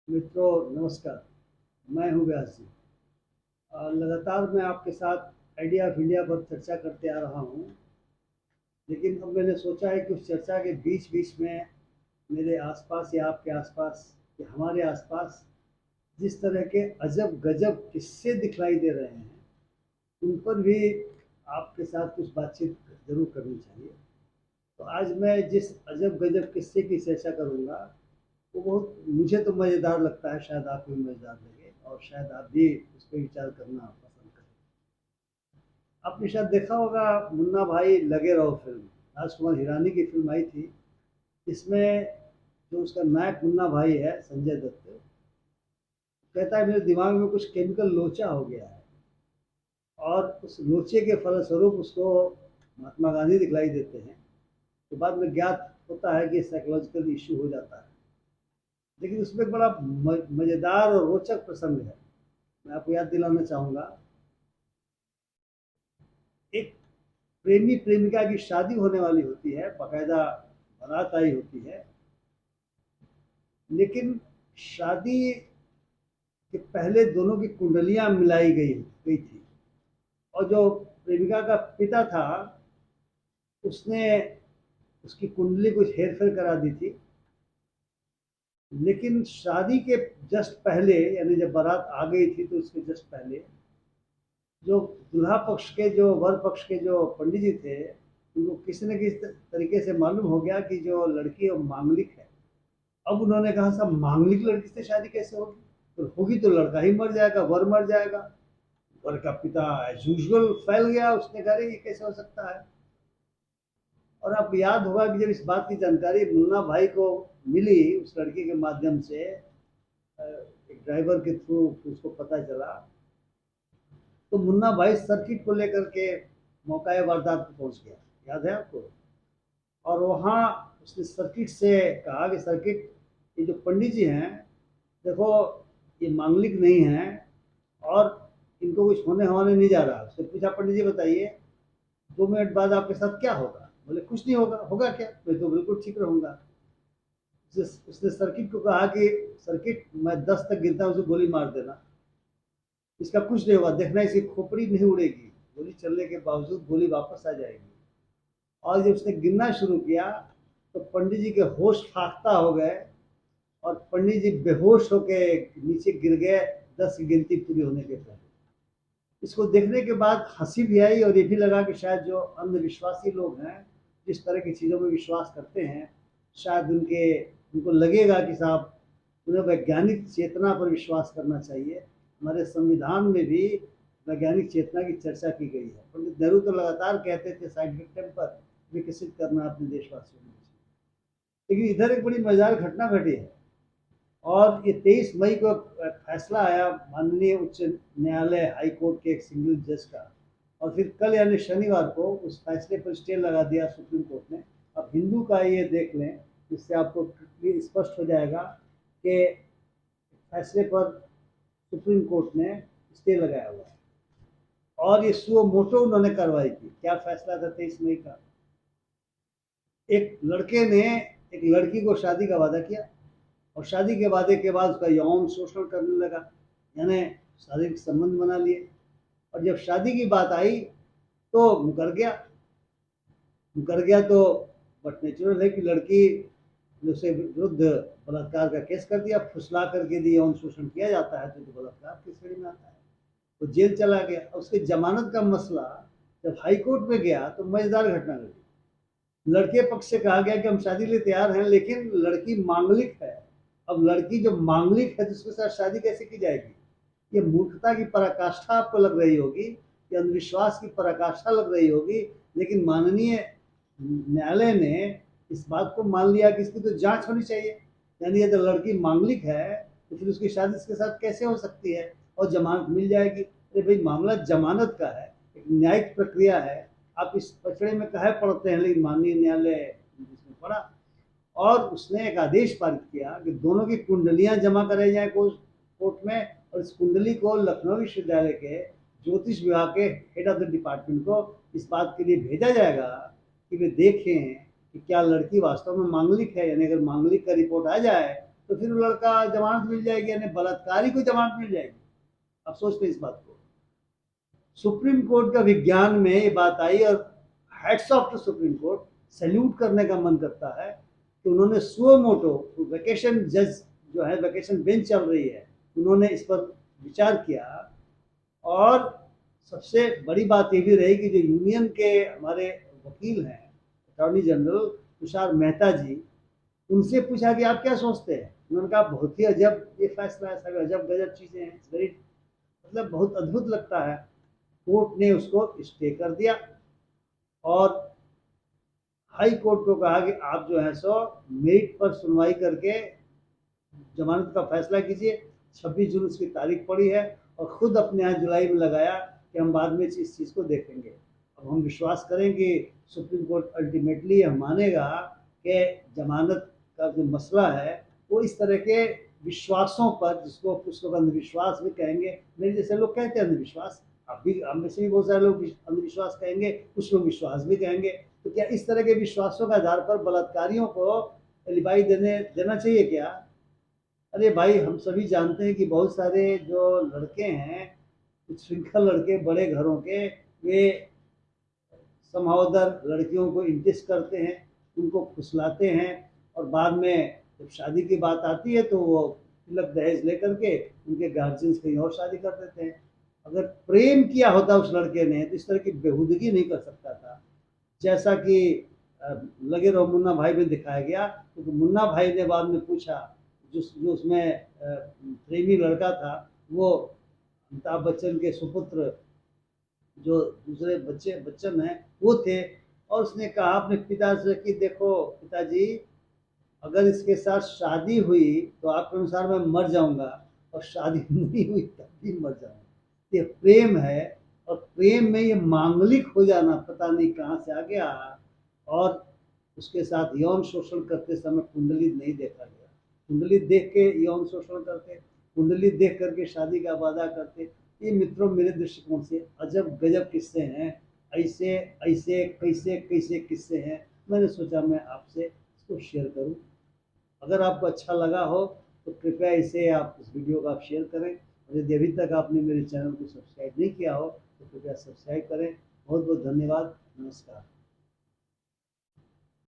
मित्रों नमस्कार। मैं हूं व्यास जी। लगातार मैं आपके साथ आइडिया ऑफ इंडिया पर चर्चा करते आ रहा हूं, लेकिन अब मैंने सोचा है कि उस चर्चा के बीच बीच में मेरे आसपास या आपके आसपास या हमारे आसपास जिस तरह के अजब गजब किस्से दिखलाई दे रहे हैं, उन पर भी आपके साथ कुछ बातचीत जरूर करनी चाहिए। तो आज मैं जिस अजब गजब किस्से की चर्चा करूंगा वो बहुत मुझे तो मज़ेदार लगता है, शायद आपको भी मज़ेदार लगे और शायद आप भी उस पर विचार करना पसंद करें। आपने शायद देखा होगा मुन्ना भाई लगे रहो फिल्म, राजकुमार हिरानी की फिल्म आई थी। इसमें जो उसका नायक मुन्ना भाई है संजय दत्त, कहता है मेरे दिमाग में कुछ केमिकल लोचा हो गया है, और उस लोचे के फलस्वरूप उसको महात्मा गांधी दिखलाई देते हैं। तो बाद में ज्ञात होता है कि साइकोलॉजिकल इश्यू हो जाता है। लेकिन उसमें एक बड़ा मज़ेदार और रोचक प्रसंग है, मैं आपको याद दिलाना चाहूँगा। एक प्रेमी प्रेमिका की शादी होने वाली होती है, बाकायदा बारात आई होती है, लेकिन शादी के पहले दोनों की कुंडलियां मिलाई गई थी, और जो प्रेमिका का पिता था उसने उसकी कुंडली कुछ हेर फेर करा दी थी। लेकिन शादी के जस्ट पहले, यानी जब बारात आ गई थी तो उसके जस्ट पहले जो दूल्हा पक्ष के जो वर पक्ष के जो पंडित जी थे, उनको किसी न किसी तरीके से मालूम हो गया कि जो लड़की वो मांगलिक है। अब उन्होंने कहा साहब मांगलिक लड़की से शादी कैसे होगी, तो होगी तो लड़का ही मर जाएगा, वर मर जाएगा। वर का पिता एज यूजुअल फैल गया, उसने कहा ये कैसे हो सकता है। और आपको याद होगा कि जब इस बात की जानकारी मुन्ना भाई को मिली उस लड़की के माध्यम से, एक ड्राइवर के थ्रू उसको पता चला, तो मुन्ना भाई सर्किट को लेकर के मौका वारदात पर पहुंच गया। याद है आपको? और वहाँ उसने सर्किट से कहा कि सर्किट, ये जो पंडित जी हैं, देखो ये मांगलिक नहीं है और इनको कुछ होने होने नहीं जा रहा। उसने पूछा पंडित जी बताइए 2 मिनट बाद आपके साथ क्या होगा? बोले कुछ नहीं होगा। होगा क्या? मैं तो बिल्कुल ठीक रहूंगा। उसने सर्किट को कहा कि सर्किट मैं 10 तक गिनता हूँ, उसे गोली मार देना, इसका कुछ नहीं होगा, देखना इसकी खोपड़ी नहीं उड़ेगी, गोली चलने के बावजूद गोली वापस आ जाएगी। और जब उसने गिनना शुरू किया तो पंडित जी के होश फाख्ता हो गए और पंडित जी बेहोश होके नीचे गिर गए 10 की गिनती पूरी होने के पहले। इसको देखने के बाद हंसी भी आई और ये भी लगा कि शायद जो अंधविश्वासी लोग हैं, जिस तरह की चीज़ों में विश्वास करते हैं, शायद उनको लगेगा कि साहब उन्हें वैज्ञानिक चेतना पर विश्वास करना चाहिए। हमारे संविधान में भी वैज्ञानिक चेतना की चर्चा की गई है। पंडित नेहरू तो लगातार कहते थे साइंटिफिक टेम्पर विकसित करना अपने देशवासियों में। लेकिन इधर एक बड़ी मजेदार घटना घटी है, और ये 23 मई को फैसला आया माननीय उच्च न्यायालय हाई कोर्ट के एक सिंगल जज का, और फिर कल यानी शनिवार को उस फैसले पर स्टे लगा दिया सुप्रीम कोर्ट ने। अब हिंदू का ये देख लें, इससे आपको स्पष्ट हो जाएगा कि फैसले पर सुप्रीम कोर्ट ने स्टे लगाया हुआ है, और ये सुओ मोटो उन्होंने कार्रवाई की। क्या फैसला था 23 मई का? एक लड़के ने एक लड़की को शादी का वादा किया, और शादी के वादे के बाद उसका यौन शोषण करने लगा, यानी शारीरिक संबंध बना लिए। और जब शादी की बात आई तो मुकर गया तो बट नेचुरल है कि लड़की ने उसके विरुद्ध बलात्कार का केस कर दिया, फुसला करके यदि यौन शोषण किया जाता है तो बलात्कार की श्रेणी में आता है। वो जेल चला गया। उसके जमानत का मसला जब हाई कोर्ट में गया तो मजेदार घटना घटी। लड़के पक्ष से कहा गया कि हम शादी के लिए तैयार हैं, लेकिन लड़की मांगलिक है। अब लड़की जो मांगलिक है तो उसके साथ शादी कैसे की जाएगी? ये मूर्खता की पराकाष्ठा आपको लग रही होगी, ये अंधविश्वास की पराकाष्ठा लग रही होगी, लेकिन माननीय न्यायालय ने इस बात को मान लिया कि इसकी तो जांच होनी चाहिए। यानी यदि लड़की मांगलिक है तो फिर उसकी शादी इसके साथ कैसे हो सकती है और जमानत मिल जाएगी? अरे भाई, मामला जमानत का है, एक न्यायिक प्रक्रिया है। आप इस पचड़े में कहे पढ़ते हैं, लेकिन माननीय न्यायालय जिसमें पढ़ा और उसने एक आदेश पारित किया कि दोनों की कुंडलियां जमा कराई जाए कोर्ट में, और इस कुंडली को लखनऊ विश्वविद्यालय के ज्योतिष विभाग के हेड ऑफ द डिपार्टमेंट को इस बात के लिए भेजा जाएगा कि वे देखें कि क्या लड़की वास्तव में मांगलिक है। यानी अगर मांगलिक का रिपोर्ट आ जाए तो फिर वो लड़का जमानत मिल जाएगी, यानी बलात्कारी को जमानत मिल जाएगी। आप सोचते इस बात को। सुप्रीम कोर्ट का विज्ञान में ये बात आई, और hats off to Supreme Court, salute करने का मन करता है कि उन्होंने सुओ मोटो, वैकेशन जज जो है, वैकेशन बेंच चल रही है, उन्होंने इस पर विचार किया। और सबसे बड़ी बात ये भी रही कि जो यूनियन के हमारे वकील हैं, अटॉर्नी जनरल तुषार मेहता जी, उनसे पूछा कि आप क्या सोचते हैं। उन्होंने कहा बहुत ही अजब ये फैसला है, सब अजब गजब चीज़ें हैं, वेरी मतलब बहुत अद्भुत लगता है। कोर्ट ने उसको स्टे कर दिया और हाई कोर्ट को कहा कि आप जो है सो मेरिट पर सुनवाई करके जमानत का फैसला कीजिए। 26 जून उसकी तारीख पड़ी है, और खुद अपने यहाँ जुलाई में लगाया कि हम बाद में इस चीज़ को देखेंगे। अब हम विश्वास करें कि सुप्रीम कोर्ट अल्टीमेटली यह मानेगा कि जमानत का जो मसला है वो इस तरह के विश्वासों पर, जिसको कुछ लोग अंधविश्वास भी कहेंगे, मेरे जैसे लोग कहते हैं अंधविश्वास, अब भी हम में से भी बहुत सारे लोग अंधविश्वास कहेंगे, कुछ लोग विश्वास भी कहेंगे। तो क्या इस तरह के विश्वासों के आधार पर बलात्कारियों को एलिबाई देना चाहिए क्या? अरे भाई, हम सभी जानते हैं कि बहुत सारे जो लड़के हैं, कुछ श्रृंखल लड़के बड़े घरों के, वे समहाउदर लड़कियों को इंट्रेस्ट करते हैं, उनको फुसलाते हैं, और बाद में जब शादी की बात आती है तो वो तिलक दहेज लेकर के उनके गार्जियंस कहीं और शादी कर देते हैं। अगर प्रेम किया होता उस लड़के ने तो इस तरह की बेहूदगी नहीं कर सकता था। जैसा कि लगे रहो मुन्ना भाई में दिखाया गया, क्योंकि तो मुन्ना भाई ने बाद में पूछा, जो उसमें प्रेमी लड़का था, वो अमिताभ बच्चन के सुपुत्र जो दूसरे बच्चन हैं वो थे, और उसने कहा अपने पिता से कि देखो पिताजी, अगर इसके साथ शादी हुई तो आपके अनुसार मैं मर जाऊंगा, और शादी नहीं हुई तब भी मर जाऊंगा। ये प्रेम है, और प्रेम में ये मांगलिक हो जाना पता नहीं कहाँ से आ गया। और उसके साथ यौन शोषण करते समय कुंडली नहीं देखा गया। कुंडली देख के यौन शोषण करते, कुंडली देख करके शादी का वादा करते। ये मित्रों मेरे दृष्टिकोण से अजब गजब किस्से हैं। ऐसे ऐसे कैसे कैसे किस्से हैं, मैंने सोचा मैं आपसे इसको शेयर करूं। अगर आपको अच्छा लगा हो तो कृपया इसे आप, इस वीडियो को आप शेयर करें, और यदि अभी तक आपने मेरे चैनल को सब्सक्राइब नहीं किया हो तो कृपया सब्सक्राइब करें। बहुत बहुत धन्यवाद। नमस्कार।